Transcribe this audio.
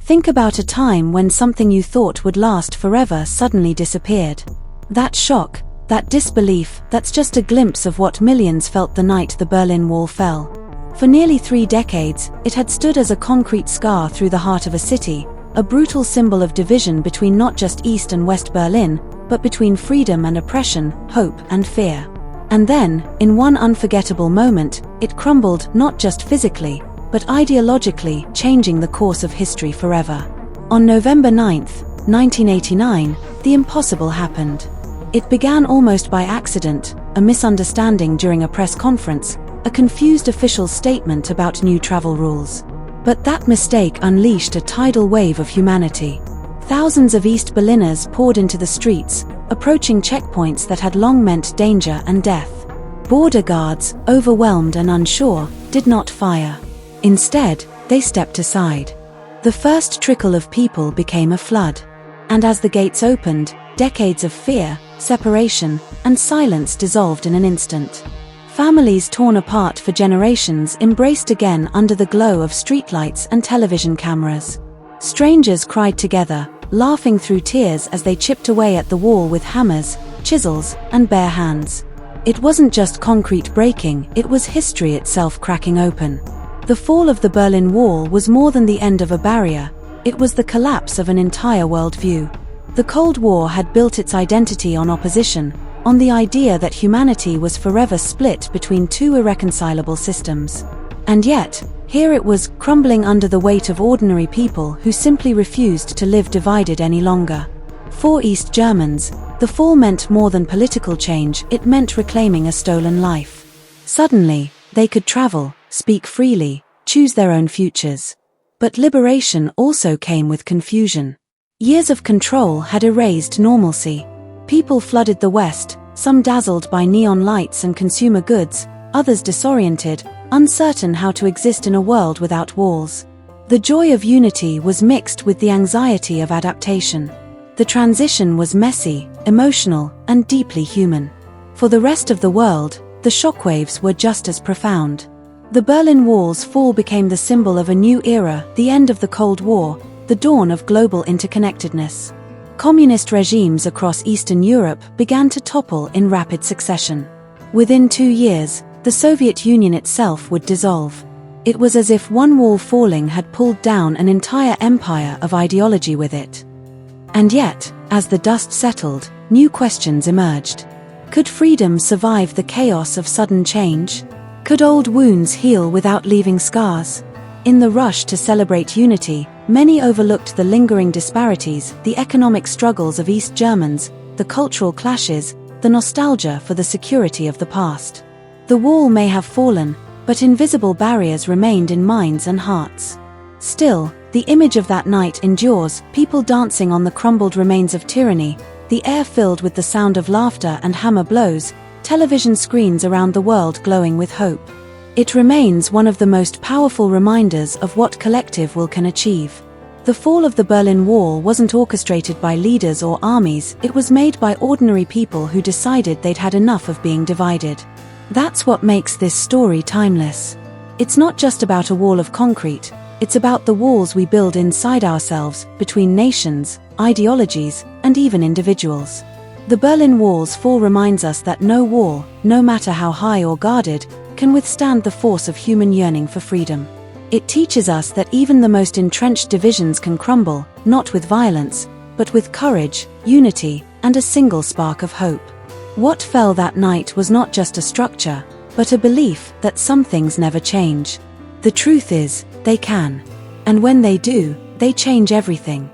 Think about a time when something you thought would last forever suddenly disappeared. That shock, that disbelief, that's just a glimpse of what millions felt the night the Berlin Wall fell. For nearly 3 decades, it had stood as a concrete scar through the heart of a city, a brutal symbol of division between not just East and West Berlin, but between freedom and oppression, hope and fear. And then, in one unforgettable moment, it crumbled not just physically, but ideologically, changing the course of history forever. On November 9, 1989, the impossible happened. It began almost by accident, a misunderstanding during a press conference, a confused official statement about new travel rules. But that mistake unleashed a tidal wave of humanity. Thousands of East Berliners poured into the streets, approaching checkpoints that had long meant danger and death. Border guards, overwhelmed and unsure, did not fire. Instead, they stepped aside. The first trickle of people became a flood. And as the gates opened, decades of fear, separation, and silence dissolved in an instant. Families torn apart for generations embraced again under the glow of streetlights and television cameras. Strangers cried together, laughing through tears as they chipped away at the wall with hammers, chisels, and bare hands. It wasn't just concrete breaking, it was history itself cracking open. The fall of the Berlin Wall was more than the end of a barrier, it was the collapse of an entire worldview. The Cold War had built its identity on opposition, on the idea that humanity was forever split between 2 irreconcilable systems. And yet, here it was, crumbling under the weight of ordinary people who simply refused to live divided any longer. For East Germans, the fall meant more than political change, it meant reclaiming a stolen life. Suddenly, they could travel, speak freely, choose their own futures. But liberation also came with confusion. Years of control had erased normalcy. People flooded the West, some dazzled by neon lights and consumer goods, others disoriented, uncertain how to exist in a world without walls. The joy of unity was mixed with the anxiety of adaptation. The transition was messy, emotional, and deeply human. For the rest of the world, the shockwaves were just as profound. The Berlin Wall's fall became the symbol of a new era, the end of the Cold War, the dawn of global interconnectedness. Communist regimes across Eastern Europe began to topple in rapid succession. Within 2 years, the Soviet Union itself would dissolve. It was as if one wall falling had pulled down an entire empire of ideology with it. And yet, as the dust settled, new questions emerged. Could freedom survive the chaos of sudden change? Could old wounds heal without leaving scars? In the rush to celebrate unity, many overlooked the lingering disparities, the economic struggles of East Germans, the cultural clashes, the nostalgia for the security of the past. The wall may have fallen, but invisible barriers remained in minds and hearts. Still, the image of that night endures, people dancing on the crumbled remains of tyranny, the air filled with the sound of laughter and hammer blows, television screens around the world glowing with hope. It remains one of the most powerful reminders of what collective will can achieve. The fall of the Berlin Wall wasn't orchestrated by leaders or armies, it was made by ordinary people who decided they'd had enough of being divided. That's what makes this story timeless. It's not just about a wall of concrete, it's about the walls we build inside ourselves, between nations, ideologies, and even individuals. The Berlin Wall's fall reminds us that no wall, no matter how high or guarded, can withstand the force of human yearning for freedom. It teaches us that even the most entrenched divisions can crumble, not with violence, but with courage, unity, and a single spark of hope. What fell that night was not just a structure, but a belief that some things never change. The truth is, they can. And when they do, they change everything.